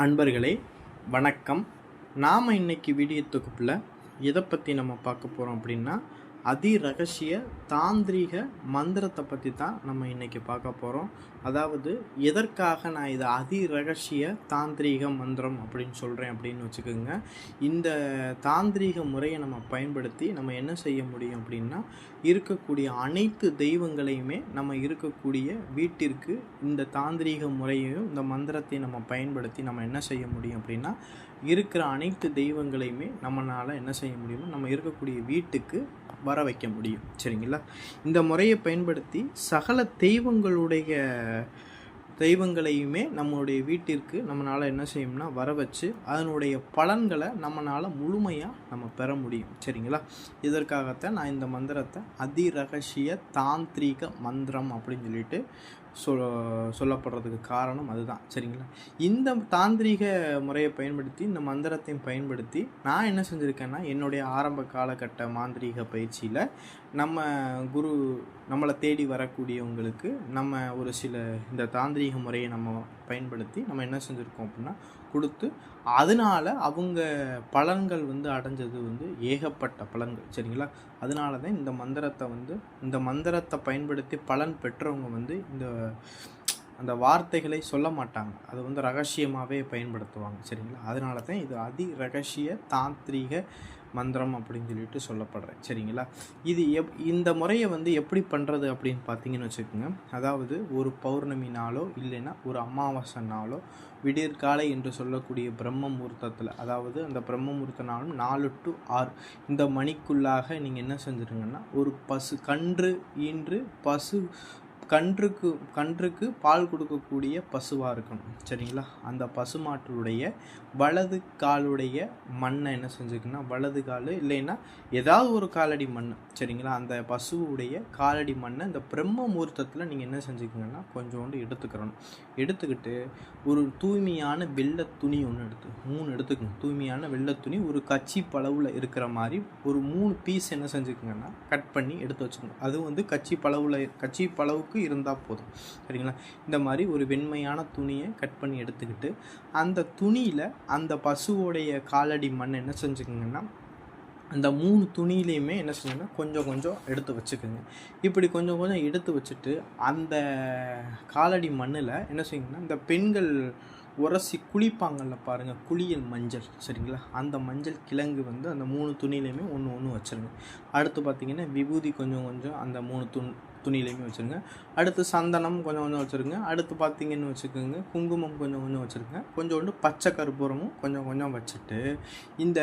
அன்பர்களே வணக்கம். நாம் இன்னைக்கு வீடியோ தொகுப்பில் எதை பற்றி நம்ம பார்க்க போகிறோம் அப்படின்னா, அதிரகசிய தாந்திரீக மந்திரத்தை பற்றி தான் நம்ம இன்றைக்கி பார்க்க போகிறோம். அதாவது எதற்காக நான் இதை அதிரகசிய தாந்திரீக மந்திரம் அப்படின்னு சொல்கிறேன் அப்படின்னு வச்சுக்கோங்க. இந்த தாந்திரீக முறையை நம்ம பயன்படுத்தி நம்ம என்ன செய்ய முடியும் அப்படின்னா, இருக்கக்கூடிய அனைத்து தெய்வங்களையுமே நம்ம இருக்கக்கூடிய வீட்டிற்கு இந்த தாந்திரீக முறையையும் இந்த மந்திரத்தை நம்ம பயன்படுத்தி நம்ம என்ன செய்ய முடியும் அப்படின்னா, இருக்கிற அனைத்து தெய்வங்களையுமே நம்மளால் என்ன செய்ய முடியுமோ நம்ம இருக்கக்கூடிய வீட்டுக்கு வர வைக்க முடியும். சரிங்களா? இந்த முறையை பயன்படுத்தி சகல தெய்வங்களையுமே நம்மளுடைய வீட்டிற்கு நம்மளால் என்ன செய்யணும்னா வர வச்சு அதனுடைய பலன்களை நம்மளால் முழுமையாக நம்ம பெற முடியும். சரிங்களா? இதற்காகத்தான் நான் இந்த மந்திரத்தை அதிரகசிய தாந்திரீக மந்திரம் அப்படின்னு சொல்லிட்டு சொல்லப்படுறதுக்கு காரணம் அதுதான். சரிங்களா? இந்த தாந்திரீக முறையை பயன்படுத்தி இந்த மந்திரத்தையும் பயன்படுத்தி நான் என்ன செஞ்சுருக்கேன்னா, என்னுடைய ஆரம்ப காலகட்ட மாந்திரீக பயிற்சியில் நம்ம குரு நம்மளை தேடி வரக்கூடியவங்களுக்கு நம்ம ஒரு சில இந்த தாந்திரீக முறையை நம்ம பயன்படுத்தி நம்ம என்ன செஞ்சுருக்கோம் அப்படின்னா கொடுத்து, அதனால் அவங்க பலன்கள் அடைஞ்சது ஏகப்பட்ட பலன்கள். சரிங்களா? அதனால தான் இந்த மந்திரத்தை பயன்படுத்தி பலன் பெற்றவங்க அந்த வார்த்தைகளை சொல்ல மாட்டாங்க. அது ரகசியமாகவே பயன்படுத்துவாங்க. சரிங்களா? அதனால தான் இது அதிரகசிய தாந்திரீக மந்திரம் அப்படின்னு சொல்லிட்டு சொல்லப்படுறேன். சரிங்களா? இது இந்த முறையை எப்படி பண்ணுறது அப்படின்னு பார்த்தீங்கன்னு வச்சுக்கோங்க. அதாவது ஒரு பௌர்ணமி நாளோ இல்லைன்னா ஒரு அமாவாசை நாளோ விடியற்காலை என்று சொல்லக்கூடிய பிரம்ம முகூர்த்தத்தில், அதாவது அந்த பிரம்ம முகூர்த்த நாளும் 4 to 6 இந்த மணிக்குள்ளாக நீங்கள் என்ன செஞ்சுருங்கன்னா, ஒரு கன்று ஈன்று கன்றுக்கு பால் கொடுக்கக்கூடிய பசுவாக இருக்கணும். சரிங்களா? அந்த பசுமாட்டுடைய வலது காலுடைய மண்ணை என்ன செஞ்சுக்கணும்னா, வலது கால் இல்லைன்னா ஏதாவது ஒரு காலடி மண். சரிங்களா? அந்த பசுவுடைய காலடி மண்ணை இந்த பிரம்ம முகூர்த்தத்தில் நீங்கள் என்ன செஞ்சுக்கங்கன்னா கொஞ்சோண்டு எடுத்துக்கிட்டு ஒரு தூய்மையான வெள்ளை துணி ஒன்று 3 எடுத்துக்கணும். தூய்மையான வெள்ளை துணி ஒரு கச்சி பளவில் இருக்கிற மாதிரி ஒரு 3 பீஸ் என்ன செஞ்சுக்கங்கன்னா கட் பண்ணி எடுத்து வச்சுக்கணும். அது கச்சி பளவுக்கு இருந்தால் போதும். சரிங்களா? இந்த மாதிரி ஒரு வெண்மையான துணியை கட் பண்ணி எடுத்துக்கிட்டு அந்த துணியில் அந்த பசுவோடைய காலடி மண் என்ன செஞ்சுக்கோங்கன்னா, அந்த 3 துணியிலையுமே என்ன செஞ்சோன்னா கொஞ்சம் கொஞ்சம் எடுத்து வச்சுக்கோங்க. இப்படி கொஞ்சம் கொஞ்சம் எடுத்து வச்சுட்டு அந்த காலடி மண்ணில் என்ன செய்யுங்கன்னா, இந்த பெண்கள் உரசி குளிப்பாங்கள்ல பாருங்கள், குளியல் மஞ்சள். சரிங்களா? அந்த மஞ்சள் கிழங்கு அந்த 3 துணியிலையுமே ஒன்று வச்சுருங்க. அடுத்து பார்த்திங்கன்னா விபூதி கொஞ்சம் கொஞ்சம் அந்த 3 துணியிலையுமே வச்சுருங்க. அடுத்து சந்தனம் கொஞ்சம் கொஞ்சம் வச்சுருங்க. அடுத்து பார்த்திங்கன்னு வச்சுக்கோங்க, குங்குமம் கொஞ்சம் கொஞ்சம் வச்சுருங்க. கொஞ்சோண்டு பச்சை கற்பூரமும் கொஞ்சம் கொஞ்சம் வச்சுட்டு இந்த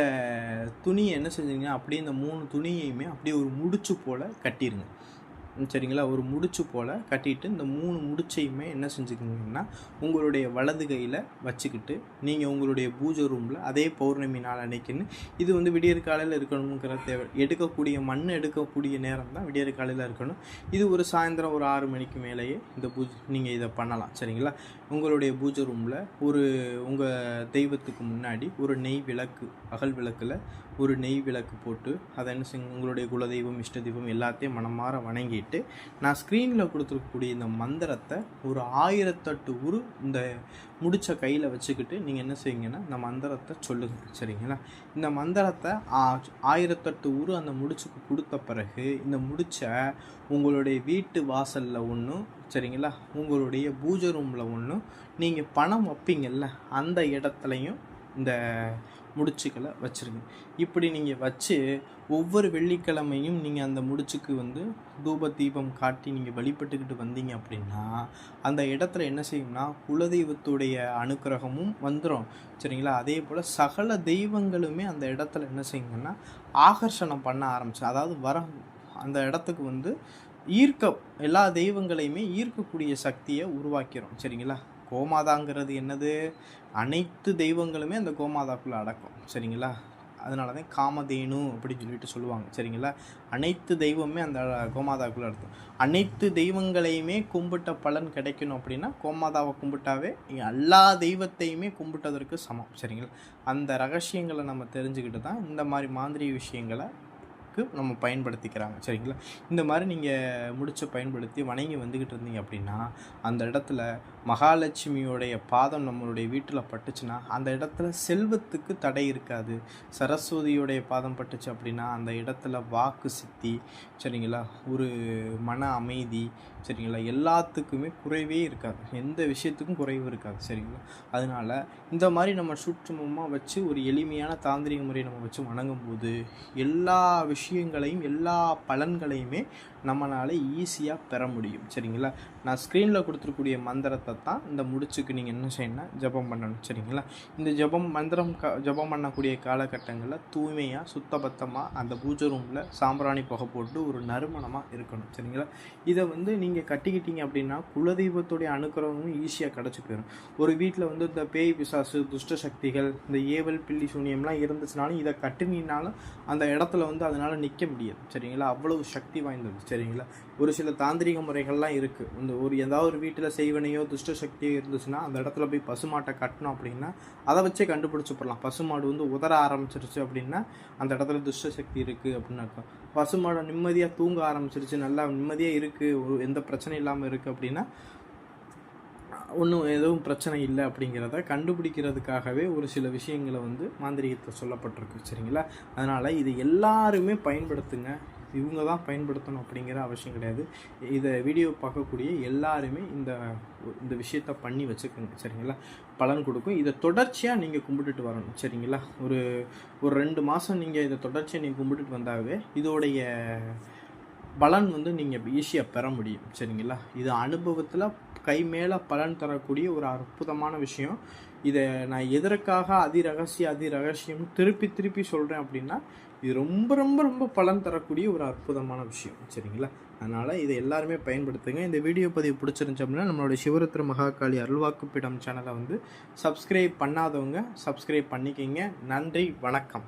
துணியை என்ன செஞ்சீங்க, அப்படியே இந்த 3 துணியையுமே அப்படியே ஒரு முடிச்சு போல் கட்டிடுங்க. சரிங்களா? ஒரு முடிச்சு போல் கட்டிட்டு இந்த 3 முடிச்சையுமே என்ன செஞ்சுக்கிங்கன்னா உங்களுடைய வலது கையில் வச்சுக்கிட்டு நீங்கள் உங்களுடைய பூஜை ரூமில் அதே பௌர்ணமி நாள் அன்னைக்குன்னு இது விடியற் காலையில் இருக்கணுங்கிற தேவை. எடுக்கக்கூடிய நேரம் தான் விடியற் காலையில் இருக்கணும். இது ஒரு சாயந்தரம் ஒரு 6 மணிக்கு மேலேயே இந்த பூஜை நீங்கள் இதை பண்ணலாம். சரிங்களா? உங்களுடைய பூஜை ரூமில் உங்கள் தெய்வத்துக்கு முன்னாடி ஒரு நெய் விளக்கு, அகல் விளக்கில் ஒரு நெய் விளக்கு போட்டு அதை என்ன செய்யுங்க, உங்களுடைய குலதெய்வம் இஷ்ட தெய்வம் எல்லாத்தையும் மனமாற வணங்கிட்டு நான் ஸ்க்ரீனில் கொடுத்துருக்கக்கூடிய இந்த மந்திரத்தை ஒரு 1008 உரு இந்த முடிச்ச கையில் வச்சுக்கிட்டு நீங்கள் என்ன செய்யுங்கன்னா இந்த மந்திரத்தை சொல்லுங்கள். சரிங்களா? இந்த மந்திரத்தை 1008 உரு அந்த முடிச்சுக்கு கொடுத்த பிறகு இந்த முடிச்ச உங்களுடைய வீட்டு வாசலில் ஒன்று, சரிங்களா, உங்களுடைய பூஜை ரூமில் ஒன்று, நீங்கள் பணம் வைப்பீங்கள்ல அந்த இடத்துலையும் இந்த முடிச்சுக்களை வச்சுருங்க. இப்படி நீங்கள் வச்சு ஒவ்வொரு வெள்ளிக்கிழமையும் நீங்கள் அந்த முடிச்சுக்கு தூப தீபம் காட்டி நீங்கள் வழிபட்டுக்கிட்டு வந்தீங்க அப்படின்னா அந்த இடத்துல என்ன செய்யும்னா குலதெய்வத்துடைய அனுக்கிரகமும் வந்துடும். சரிங்களா? அதே போல் சகல தெய்வங்களுமே அந்த இடத்துல என்ன செய்யுங்கன்னா ஆகர்ஷணம் பண்ண ஆரம்பிச்சு, அதாவது அந்த இடத்துக்கு எல்லா தெய்வங்களையுமே ஈர்க்கக்கூடிய சக்தியை உருவாக்கிறோம். சரிங்களா? கோமாதாங்கிறது என்னது, அனைத்து தெய்வங்களுமே அந்த கோமாதாக்குள்ளே அடக்கும். சரிங்களா? அதனால தான் காமதேனு அப்படின்னு சொல்லிட்டு சொல்லுவாங்க. சரிங்களா? அனைத்து தெய்வமே அந்த கோமாதாக்குள்ளே அடக்கும். அனைத்து தெய்வங்களையுமே கும்பிட்ட பலன் கிடைக்கணும் அப்படின்னா கோமாதாவை கும்பிட்டாவே எல்லா தெய்வத்தையுமே கும்பிட்டதற்கு சமம். சரிங்களா? அந்த ரகசியங்களை நம்ம தெரிஞ்சுக்கிட்டு தான் இந்த மாதிரி மாந்திரீக விஷயங்களை விஷயத்துக்கு நம்ம பயன்படுத்திக்கிறாங்க. சரிங்களா? இந்த மாதிரி நீங்கள் முடிச்ச பயன்படுத்தி வணங்கி வந்துக்கிட்டு இருந்தீங்க அப்படின்னா, அந்த இடத்துல மகாலட்சுமியோடைய பாதம் நம்மளுடைய வீட்டில் பட்டுச்சுன்னா அந்த இடத்துல செல்வத்துக்கு தடை இருக்காது. சரஸ்வதியோடைய பாதம் பட்டுச்சு அப்படின்னா அந்த இடத்துல வாக்கு சித்தி, சரிங்களா, ஒரு மன அமைதி, சரிங்களா, எல்லாத்துக்குமே குறைவே இருக்காது. எந்த விஷயத்துக்கும் குறைவு இருக்காது. சரிங்களா? அதனால் இந்த மாதிரி நம்ம சூட்சுமமாக வச்சு ஒரு எளிமையான தாந்திரிக முறையை நம்ம வச்சு வணங்கும் போது எல்லா விஷயங்களையும் எல்லா பலன்களையுமே நம்மளால் ஈஸியாக பெற முடியும். சரிங்களா? நான் ஸ்க்ரீனில் கொடுத்துருக்கூடிய மந்திரத்தை தான் இந்த முடிச்சுக்கு நீங்கள் என்ன செய்யணும்னா ஜபம் பண்ணணும். சரிங்களா? இந்த மந்திரம் ஜபம் பண்ணக்கூடிய காலகட்டங்களில் தூய்மையாக சுத்தபத்தமாக அந்த பூஜை ரூமில் சாம்பிராணி புகை போட்டு ஒரு நறுமணமாக இருக்கணும். சரிங்களா? இதை நீங்கள் கட்டிக்கிட்டீங்க அப்படின்னா குலதெய்வத்துடைய அனுக்கிரகமும் ஈஸியாக கிடச்சி போயிடும். ஒரு வீட்டில் இந்த பேய் பிசாசு துஷ்ட சக்திகள் இந்த ஏவல் பில்லி சூனியம்லாம் இருந்துச்சுனாலும் இதை கட்டினாலும் அந்த இடத்துல அதனால் நிற்க முடியாது. சரிங்களா? அவ்வளவு சக்தி வாய்ந்தது. சரிங்களா? ஒரு சில தாந்திரிக முறைகள்லாம் இருக்குது. ஏதாவது ஒரு வீட்டில் செய்வனையோ துஷ்ட சக்தியோ இருந்துச்சுன்னா அந்த இடத்துல போய் பசுமாட்டை கட்டணும் அப்படின்னா அதை வச்சே கண்டுபிடிச்சி போடலாம். பசுமாடு உதற ஆரம்பிச்சிருச்சு அப்படின்னா அந்த இடத்துல துஷ்ட சக்தி இருக்குது அப்படின்னு அர்த்தம். பசுமாடை நிம்மதியாக தூங்க ஆரம்பிச்சிருச்சு, நல்லா நிம்மதியாக இருக்குது, எந்த பிரச்சனை இல்லாமல் இருக்குது அப்படின்னா ஒன்றும் எதுவும் பிரச்சனை இல்லை அப்படிங்கிறத கண்டுபிடிக்கிறதுக்காகவே ஒரு சில விஷயங்களை மாந்திரிகத்தில் சொல்லப்பட்டிருக்கு. சரிங்களா? அதனால் இது எல்லாருமே பயன்படுத்துங்க. இவங்க தான் பயன்படுத்தணும் அப்படிங்கிற அவசியம் கிடையாது. இதை வீடியோ பார்க்கக்கூடிய எல்லாருமே இந்த விஷயத்த பண்ணி வச்சுக்கோங்க. சரிங்களா? பலன் கொடுக்கும். இதை தொடர்ச்சியாக நீங்கள் கும்பிட்டுட்டு வரணும். சரிங்களா? ஒரு 2 மாதம் நீங்கள் இதை தொடர்ச்சியாக நீங்கள் கும்பிட்டுட்டு வந்தாவே இதோடைய பலன் நீங்கள் ஈஸியாக பெற முடியும். சரிங்களா? இது அனுபவத்தில் கை மேலே பலன் தரக்கூடிய ஒரு அற்புதமான விஷயம். இதை நான் எதற்காக அதிரகசியம் திருப்பி சொல்கிறேன் அப்படின்னா இது ரொம்ப ரொம்ப ரொம்ப பலன் தரக்கூடிய ஒரு அற்புதமான விஷயம். சரிங்களா? அதனால் இதை எல்லாருமே பயன்படுத்துங்க. இந்த வீடியோ பதிவு பிடிச்சிருந்துச்சு அப்படின்னா நம்மளுடைய சிவரத்ன மகாகாளி அருள்வாக்குப்பீடம் சேனலை சப்ஸ்கிரைப் பண்ணாதவங்க சப்ஸ்கிரைப் பண்ணிக்கிங்க. நன்றி, வணக்கம்.